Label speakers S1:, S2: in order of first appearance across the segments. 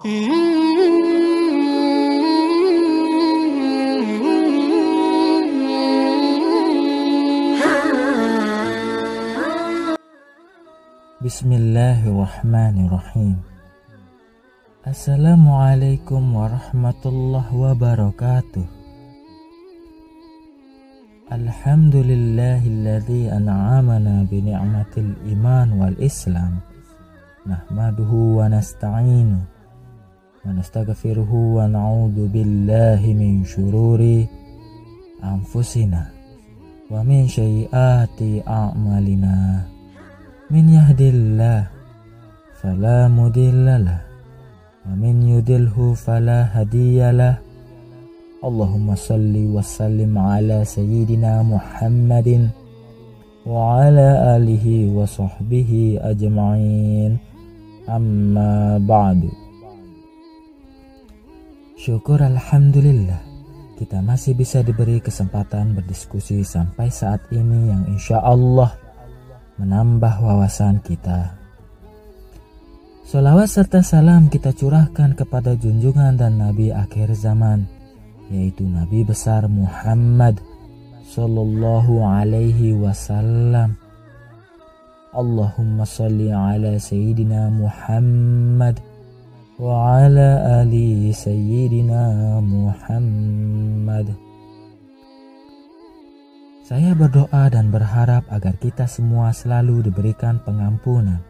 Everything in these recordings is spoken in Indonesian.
S1: Bismillahirrahmanirrahim. Assalamualaikum warahmatullahi wabarakatuh. Alhamdulillahilladzi an'amana bi ni'matil iman wal islam. Nahmaduhu wa nasta'inu wa nastaghfiruhu wa na'udzu billahi min syururi anfusina wa min sayyiati a'malina. Min yahdillah fala mudhillalah wa min yudhilhu fala hadiyalah. Allahumma salli wa sallim ala sayyidina Muhammadin wa ala alihi wa sahbihi ajma'in. Amma ba'du. Syukur alhamdulillah, kita masih bisa diberi kesempatan berdiskusi sampai saat ini yang insya Allah menambah wawasan kita. Sholawat serta salam kita curahkan kepada junjungan dan Nabi akhir zaman, yaitu Nabi besar Muhammad sallallahu alaihi wasallam. Allahumma salli ala sayyidina Muhammad wa ala ali sayyidina Muhammad. Saya berdoa dan berharap agar kita semua selalu diberikan pengampunan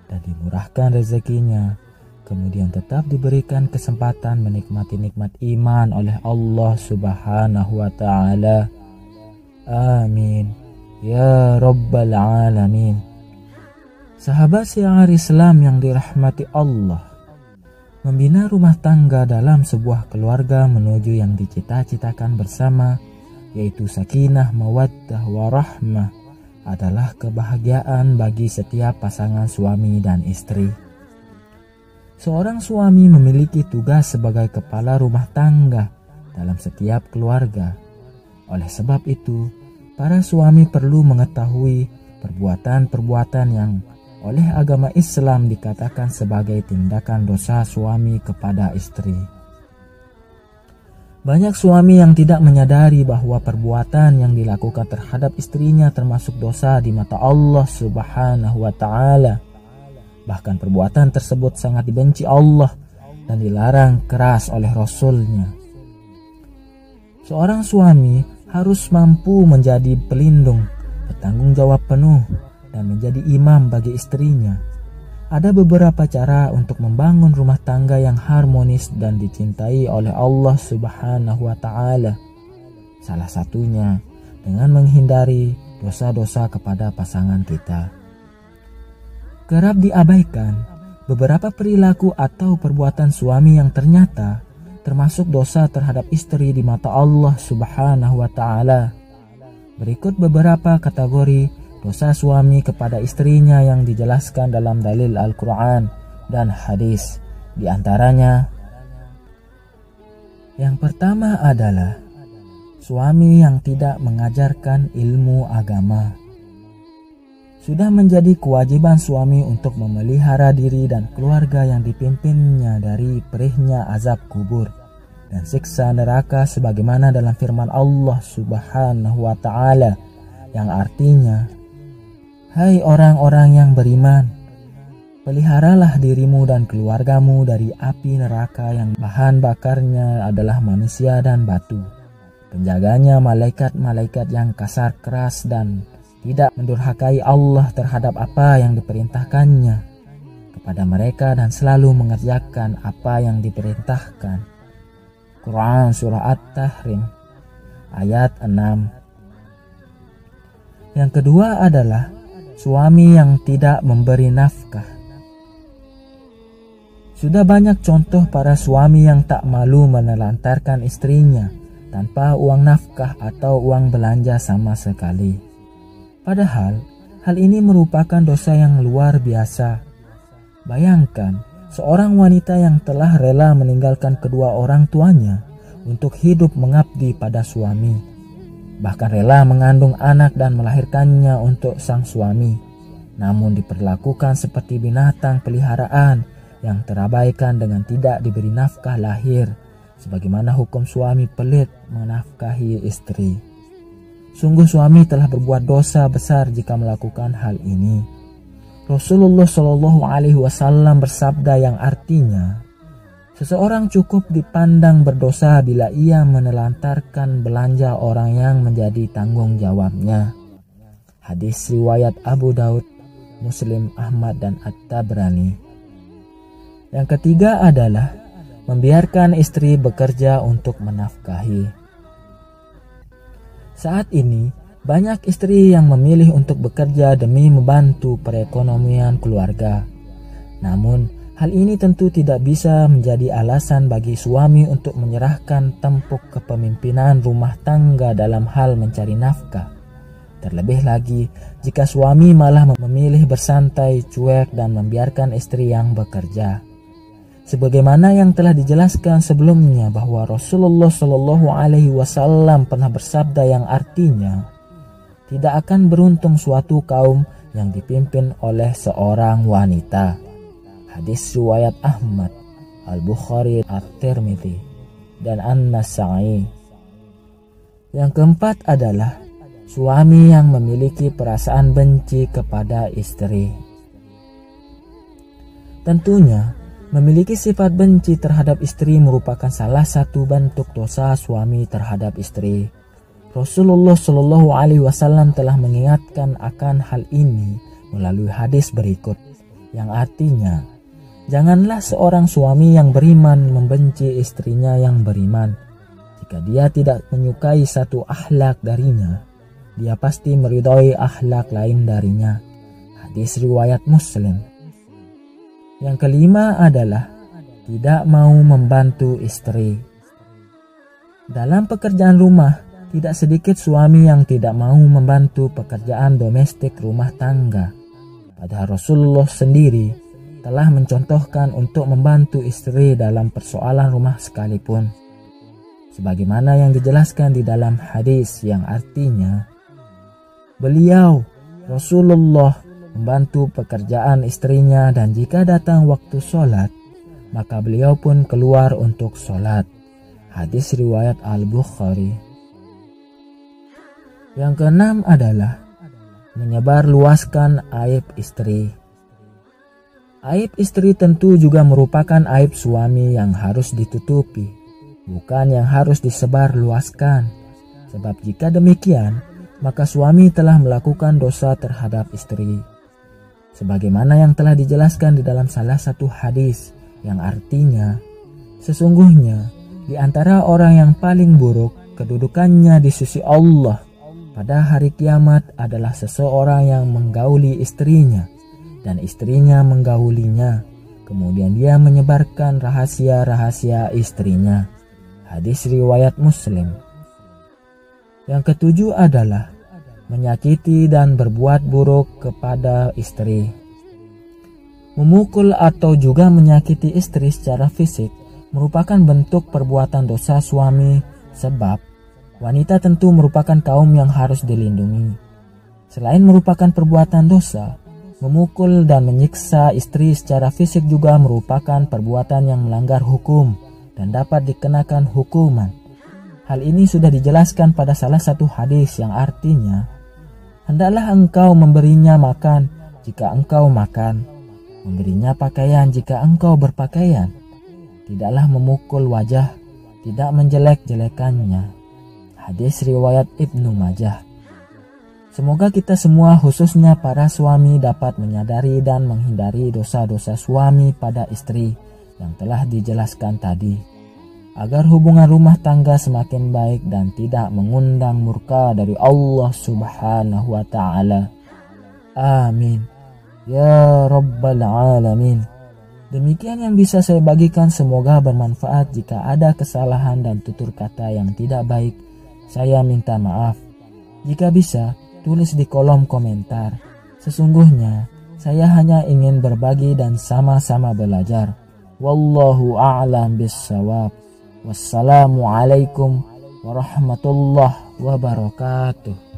S1: dan dimurahkan rezekinya, kemudian tetap diberikan kesempatan menikmati nikmat iman oleh Allah Subhanahu wa ta'ala. Amin ya rabbal alamin. Sahabat syiar Islam yang dirahmati Allah, membina rumah tangga dalam sebuah keluarga menuju yang dicita-citakan bersama, yaitu sakinah, mawaddah, warahmah, adalah kebahagiaan bagi setiap pasangan suami dan istri. Seorang suami memiliki tugas sebagai kepala rumah tangga dalam setiap keluarga. Oleh sebab itu, para suami perlu mengetahui perbuatan-perbuatan yang oleh agama Islam dikatakan sebagai tindakan dosa suami kepada istri. Banyak suami yang tidak menyadari bahwa perbuatan yang dilakukan terhadap istrinya termasuk dosa di mata Allah Subhanahu wa ta'ala. Bahkan perbuatan tersebut sangat dibenci Allah dan dilarang keras oleh Rasul-Nya. Seorang suami harus mampu menjadi pelindung, bertanggung jawab penuh, dan menjadi imam bagi istrinya. Ada beberapa cara untuk membangun rumah tangga yang harmonis dan dicintai oleh Allah Subhanahu wa ta'ala. Salah satunya dengan menghindari dosa-dosa kepada pasangan kita. Kerap diabaikan beberapa perilaku atau perbuatan suami yang ternyata termasuk dosa terhadap istri di mata Allah Subhanahu wa ta'ala. Berikut beberapa kategori dosa suami kepada istrinya yang dijelaskan dalam dalil Al-Quran dan hadis. Di antaranya, yang pertama adalah suami yang tidak mengajarkan ilmu agama. Sudah menjadi kewajiban suami untuk memelihara diri dan keluarga yang dipimpinnya dari perihnya azab kubur dan siksa neraka, sebagaimana dalam firman Allah Subhanahu wa ta'ala yang artinya, hai orang-orang yang beriman, peliharalah dirimu dan keluargamu dari api neraka yang bahan bakarnya adalah manusia dan batu. Penjaganya malaikat-malaikat yang kasar keras dan tidak mendurhakai Allah terhadap apa yang diperintahkannya kepada mereka dan selalu mengerjakan apa yang diperintahkan. Quran Surah At-Tahrim ayat 6. Yang kedua adalah suami yang tidak memberi nafkah. Sudah banyak contoh para suami yang tak malu menelantarkan istrinya tanpa uang nafkah atau uang belanja sama sekali. Padahal hal ini merupakan dosa yang luar biasa. Bayangkan seorang wanita yang telah rela meninggalkan kedua orang tuanya untuk hidup mengabdi pada suami, bahkan rela mengandung anak dan melahirkannya untuk sang suami, namun diperlakukan seperti binatang peliharaan yang terabaikan dengan tidak diberi nafkah lahir, sebagaimana hukum suami pelit menafkahi istri. Sungguh suami telah berbuat dosa besar jika melakukan hal ini. Rasulullah Shallallahu Alaihi Wasallam bersabda yang artinya, seseorang cukup dipandang berdosa bila ia menelantarkan belanja orang yang menjadi tanggung jawabnya. Hadis riwayat Abu Daud, Muslim, Ahmad, dan At-Tabrani. Yang ketiga adalah membiarkan istri bekerja untuk menafkahi. Saat ini, banyak istri yang memilih untuk bekerja demi membantu perekonomian keluarga. Namun, hal ini tentu tidak bisa menjadi alasan bagi suami untuk menyerahkan tampuk kepemimpinan rumah tangga dalam hal mencari nafkah. Terlebih lagi, jika suami malah memilih bersantai, cuek, dan membiarkan istri yang bekerja. Sebagaimana yang telah dijelaskan sebelumnya bahwa Rasulullah Shallallahu Alaihi Wasallam pernah bersabda yang artinya, tidak akan beruntung suatu kaum yang dipimpin oleh seorang wanita. Hadis riwayat Ahmad, Al-Bukhari, At-Tirmidzi, dan An-Nasa'i. Yang keempat adalah suami yang memiliki perasaan benci kepada istri. Tentunya, memiliki sifat benci terhadap istri merupakan salah satu bentuk dosa suami terhadap istri. Rasulullah Shallallahu Alaihi Wasallam telah mengingatkan akan hal ini melalui hadis berikut, yang artinya, janganlah seorang suami yang beriman membenci istrinya yang beriman. Jika dia tidak menyukai satu akhlak darinya, dia pasti meridhoi akhlak lain darinya. Hadis riwayat Muslim. Yang kelima adalah tidak mau membantu istri. Dalam pekerjaan rumah, tidak sedikit suami yang tidak mau membantu pekerjaan domestik rumah tangga. Padahal Rasulullah sendiri telah mencontohkan untuk membantu istri dalam persoalan rumah sekalipun. Sebagaimana yang dijelaskan di dalam hadis yang artinya, beliau, Rasulullah, membantu pekerjaan istrinya dan jika datang waktu sholat, maka beliau pun keluar untuk sholat. Hadis riwayat Al-Bukhari. Yang keenam adalah menyebarluaskan aib istri. Aib istri tentu juga merupakan aib suami yang harus ditutupi, bukan yang harus disebarluaskan. Sebab jika demikian, maka suami telah melakukan dosa terhadap istri. Sebagaimana yang telah dijelaskan di dalam salah satu hadis yang artinya, sesungguhnya di antara orang yang paling buruk kedudukannya di sisi Allah pada hari kiamat adalah seseorang yang menggauli istrinya dan istrinya menggaulinya, kemudian dia menyebarkan rahasia-rahasia istrinya. Hadis riwayat Muslim. Yang ketujuh adalah menyakiti dan berbuat buruk kepada istri. Memukul atau juga menyakiti istri secara fisik merupakan bentuk perbuatan dosa suami, sebab wanita tentu merupakan kaum yang harus dilindungi. Selain merupakan perbuatan dosa, memukul dan menyiksa istri secara fisik juga merupakan perbuatan yang melanggar hukum dan dapat dikenakan hukuman. Hal ini sudah dijelaskan pada salah satu hadis yang artinya, hendaklah engkau memberinya makan jika engkau makan, memberinya pakaian jika engkau berpakaian. Tidaklah memukul wajah, tidak menjelek-jelekannya. Hadis riwayat Ibnu Majah. Semoga kita semua khususnya para suami dapat menyadari dan menghindari dosa-dosa suami pada istri yang telah dijelaskan tadi, agar hubungan rumah tangga semakin baik dan tidak mengundang murka dari Allah Subhanahu wa Ta'ala. Amin ya Rabbal Alamin. Demikian yang bisa saya bagikan, semoga bermanfaat. Jika ada kesalahan dan tutur kata yang tidak baik, saya minta maaf. Jika bisa, tulis di kolom komentar. Sesungguhnya saya hanya ingin berbagi dan sama-sama belajar. Wallahu a'lam bissawab. Wassalamualaikum warahmatullahi wabarakatuh.